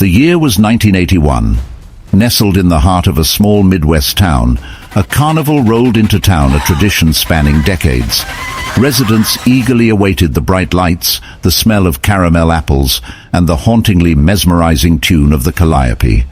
The year was 1981. Nestled in the heart of a small Midwest town, a carnival rolled into town, a tradition spanning decades. Residents eagerly awaited the bright lights, the smell of caramel apples, and the hauntingly mesmerizing tune of the calliope.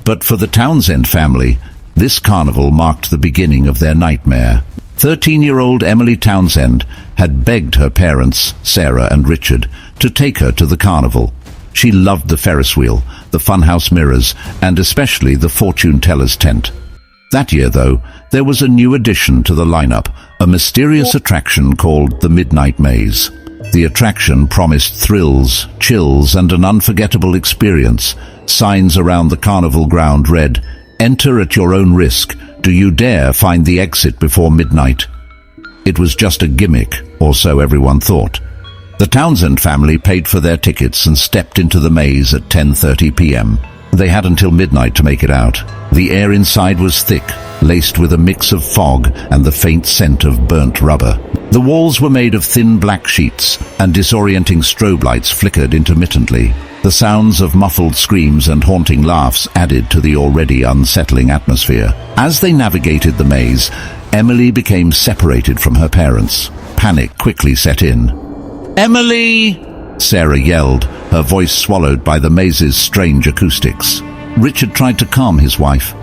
But for the Townsend family, this carnival marked the beginning of their nightmare. 13-year-old Emily Townsend had begged her parents, Sarah and Richard, to take her to the carnival. She loved the Ferris wheel, the funhouse mirrors, and especially the fortune teller's tent. That year, though, there was a new addition to the lineup, a mysterious attraction called the Midnight Maze. The attraction promised thrills, chills, and an unforgettable experience. Signs around the carnival ground read, "Enter at your own risk. Do you dare find the exit before midnight?" It was just a gimmick, or so everyone thought. The Townsend family paid for their tickets and stepped into the maze at 10:30 p.m. They had until midnight to make it out. The air inside was thick, laced with a mix of fog and the faint scent of burnt rubber. The walls were made of thin black sheets, and disorienting strobe lights flickered intermittently. The sounds of muffled screams and haunting laughs added to the already unsettling atmosphere. As they navigated the maze, Emily became separated from her parents. Panic quickly set in. "Emily!" Sarah yelled, her voice swallowed by the maze's strange acoustics. Richard tried to calm his wife.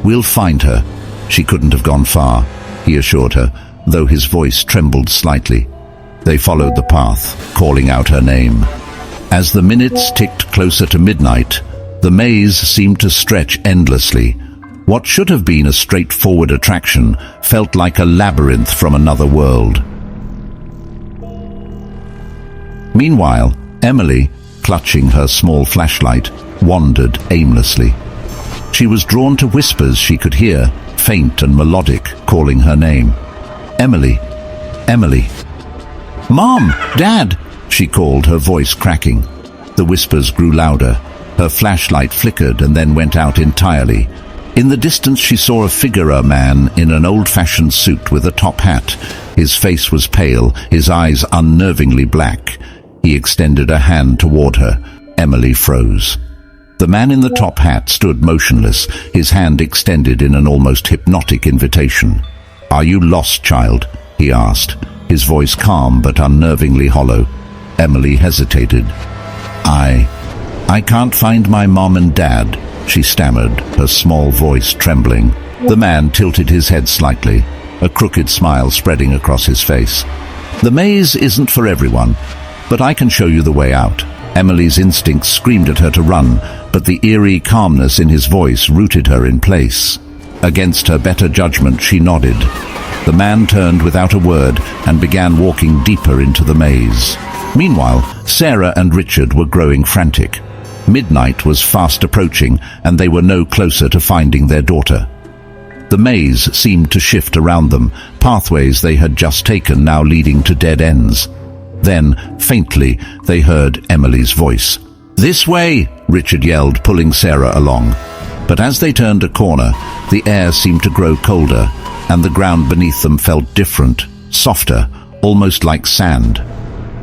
"We'll find her. She couldn't have gone far," he assured her, though his voice trembled slightly. They followed the path, calling out her name. As the minutes ticked closer to midnight, the maze seemed to stretch endlessly. What should have been a straightforward attraction felt like a labyrinth from another world. Meanwhile, Emily, clutching her small flashlight, wandered aimlessly. She was drawn to whispers she could hear, faint and melodic, calling her name. "Emily, Emily." "Mom, Dad," she called, her voice cracking. The whispers grew louder. Her flashlight flickered and then went out entirely. In the distance she saw a figure, a man in an old-fashioned suit with a top hat. His face was pale, his eyes unnervingly black. He extended a hand toward her. Emily froze. The man in the top hat stood motionless, his hand extended in an almost hypnotic invitation. "Are you lost, child?" he asked, his voice calm but unnervingly hollow. Emily hesitated. I can't find my mom and dad," she stammered, her small voice trembling. The man tilted his head slightly, a crooked smile spreading across his face. "The maze isn't for everyone, but I can show you the way out." Emily's instincts screamed at her to run, but the eerie calmness in his voice rooted her in place. Against her better judgment, she nodded. The man turned without a word and began walking deeper into the maze. Meanwhile, Sarah and Richard were growing frantic. Midnight was fast approaching, and they were no closer to finding their daughter. The maze seemed to shift around them, pathways they had just taken now leading to dead ends. Then, faintly, they heard Emily's voice. "This way!" Richard yelled, pulling Sarah along. But as they turned a corner, the air seemed to grow colder, and the ground beneath them felt different, softer, almost like sand.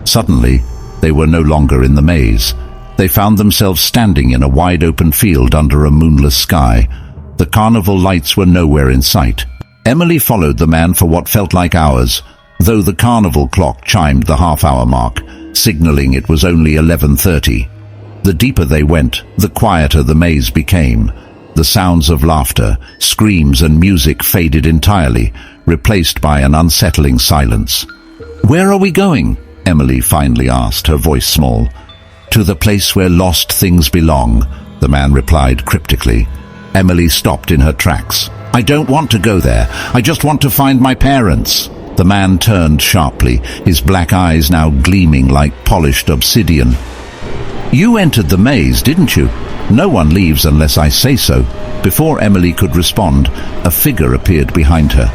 Suddenly, they were no longer in the maze. They found themselves standing in a wide-open field under a moonless sky. The carnival lights were nowhere in sight. Emily followed the man for what felt like hours, though the carnival clock chimed the half-hour mark, signaling it was only 11:30. The deeper they went, the quieter the maze became. The sounds of laughter, screams and music faded entirely, replaced by an unsettling silence. "Where are we going?" Emily finally asked, her voice small. "To the place where lost things belong," the man replied cryptically. Emily stopped in her tracks. "I don't want to go there. I just want to find my parents." The man turned sharply, his black eyes now gleaming like polished obsidian. "You entered the maze, didn't you? No one leaves unless I say so." Before Emily could respond, a figure appeared behind her.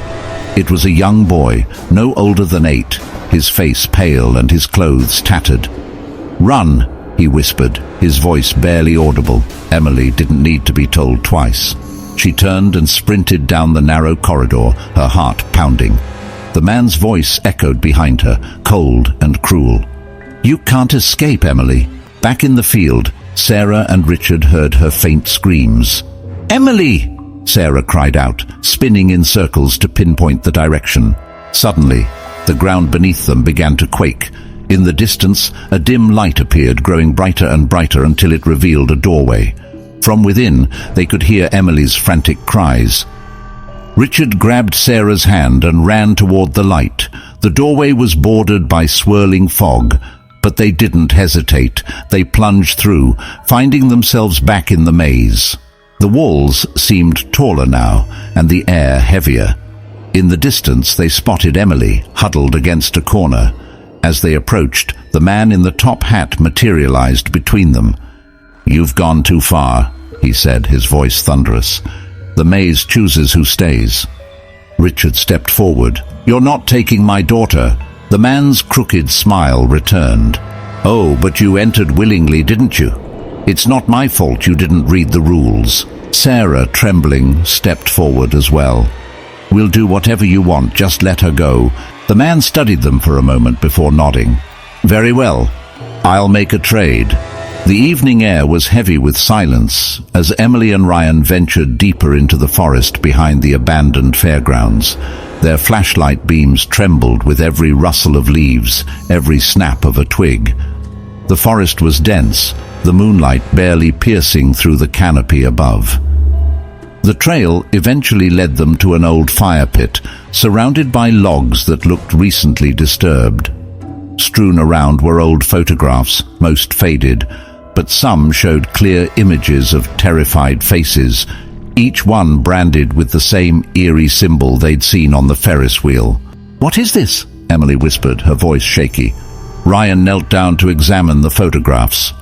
It was a young boy, no older than 8, his face pale and his clothes tattered. "Run," he whispered, his voice barely audible. Emily didn't need to be told twice. She turned and sprinted down the narrow corridor, her heart pounding. The man's voice echoed behind her, cold and cruel. "You can't escape, Emily." Back in the field, Sarah and Richard heard her faint screams. "Emily!" Sarah cried out, spinning in circles to pinpoint the direction. Suddenly, the ground beneath them began to quake. In the distance, a dim light appeared, growing brighter and brighter until it revealed a doorway. From within, they could hear Emily's frantic cries. Richard grabbed Sarah's hand and ran toward the light. The doorway was bordered by swirling fog, but they didn't hesitate. They plunged through, finding themselves back in the maze. The walls seemed taller now, and the air heavier. In the distance, they spotted Emily, huddled against a corner. As they approached, the man in the top hat materialized between them. "You've gone too far," he said, his voice thunderous. "The maze chooses who stays." Richard stepped forward. "You're not taking my daughter." The man's crooked smile returned. "Oh, but you entered willingly, didn't you? It's not my fault you didn't read the rules." Sarah, trembling, stepped forward as well. "We'll do whatever you want, just let her go." The man studied them for a moment before nodding. "Very well. I'll make a trade." The evening air was heavy with silence as Emily and Ryan ventured deeper into the forest behind the abandoned fairgrounds. Their flashlight beams trembled with every rustle of leaves, every snap of a twig. The forest was dense, the moonlight barely piercing through the canopy above. The trail eventually led them to an old fire pit, surrounded by logs that looked recently disturbed. Strewn around were old photographs, most faded, but some showed clear images of terrified faces, each one branded with the same eerie symbol they'd seen on the Ferris wheel. "What is this?" Emily whispered, her voice shaky. Ryan knelt down to examine the photographs.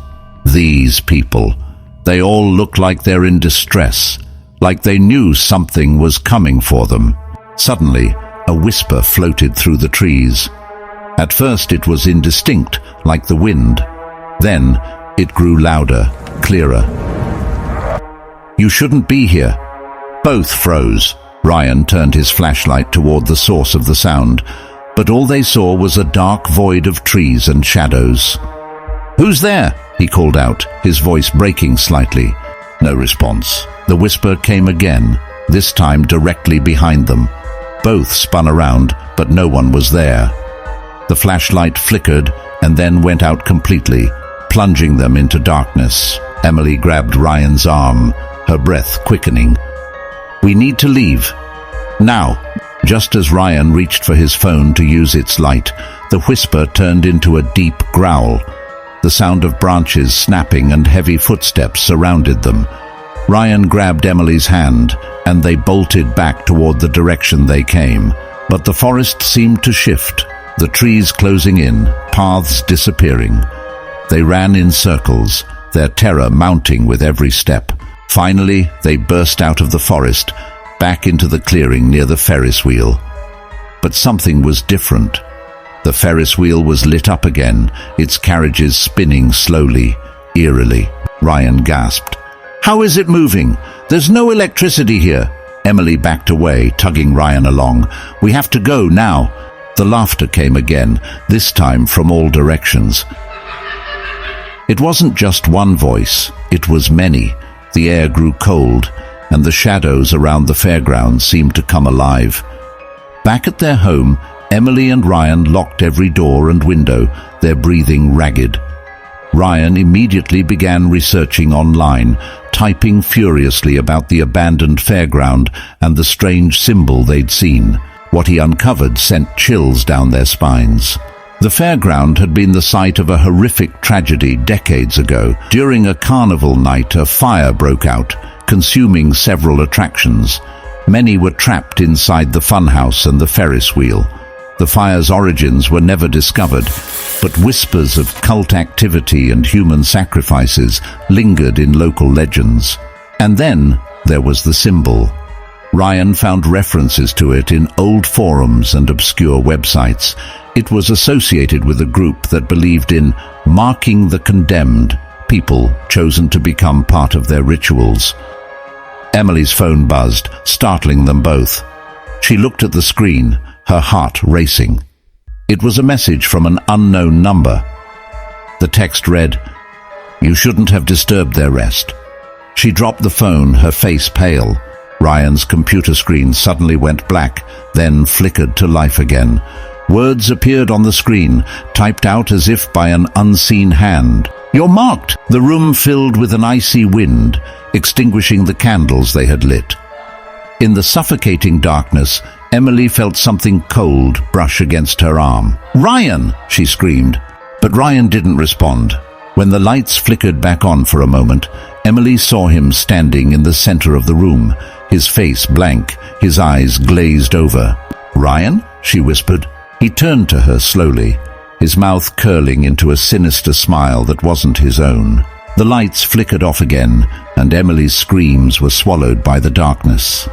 These people, they all look like they're in distress, like they knew something was coming for them. Suddenly, a whisper floated through the trees. At first it was indistinct, like the wind. Then it grew louder, clearer. "You shouldn't be here." Both froze. Ryan turned his flashlight toward the source of the sound, but all they saw was a dark void of trees and shadows. "Who's there?" he called out, his voice breaking slightly. No response. The whisper came again, this time directly behind them. Both spun around, but no one was there. The flashlight flickered and then went out completely, plunging them into darkness. Emily grabbed Ryan's arm, her breath quickening. "We need to leave. Now." Just as Ryan reached for his phone to use its light, the whisper turned into a deep growl. The sound of branches snapping and heavy footsteps surrounded them. Ryan grabbed Emily's hand, and they bolted back toward the direction they came. But the forest seemed to shift, the trees closing in, paths disappearing. They ran in circles, their terror mounting with every step. Finally, they burst out of the forest, back into the clearing near the Ferris wheel. But something was different. The Ferris wheel was lit up again, its carriages spinning slowly, eerily. Ryan gasped. "How is it moving? There's no electricity here." Emily backed away, tugging Ryan along. "We have to go now." The laughter came again, this time from all directions. It wasn't just one voice, it was many. The air grew cold, and the shadows around the fairgrounds seemed to come alive. Back at their home, Emily and Ryan locked every door and window, their breathing ragged. Ryan immediately began researching online, typing furiously about the abandoned fairground and the strange symbol they'd seen. What he uncovered sent chills down their spines. The fairground had been the site of a horrific tragedy decades ago. During a carnival night, a fire broke out, consuming several attractions. Many were trapped inside the funhouse and the Ferris wheel. The fire's origins were never discovered, but whispers of cult activity and human sacrifices lingered in local legends. And then there was the symbol. Ryan found references to it in old forums and obscure websites. It was associated with a group that believed in marking the condemned, people chosen to become part of their rituals. Emily's phone buzzed, startling them both. She looked at the screen, her heart racing. It was a message from an unknown number. The text read, You shouldn't have disturbed their rest." She dropped the phone, her face pale. Ryan's computer screen suddenly went black, then flickered to life again. Words appeared on the screen, typed out as if by an unseen hand. "You're marked!" The room filled with an icy wind, extinguishing the candles they had lit. In the suffocating darkness, Emily felt something cold brush against her arm. "Ryan!" she screamed. But Ryan didn't respond. When the lights flickered back on for a moment, Emily saw him standing in the center of the room, his face blank, his eyes glazed over. "Ryan?" she whispered. He turned to her slowly, his mouth curling into a sinister smile that wasn't his own. The lights flickered off again, and Emily's screams were swallowed by the darkness.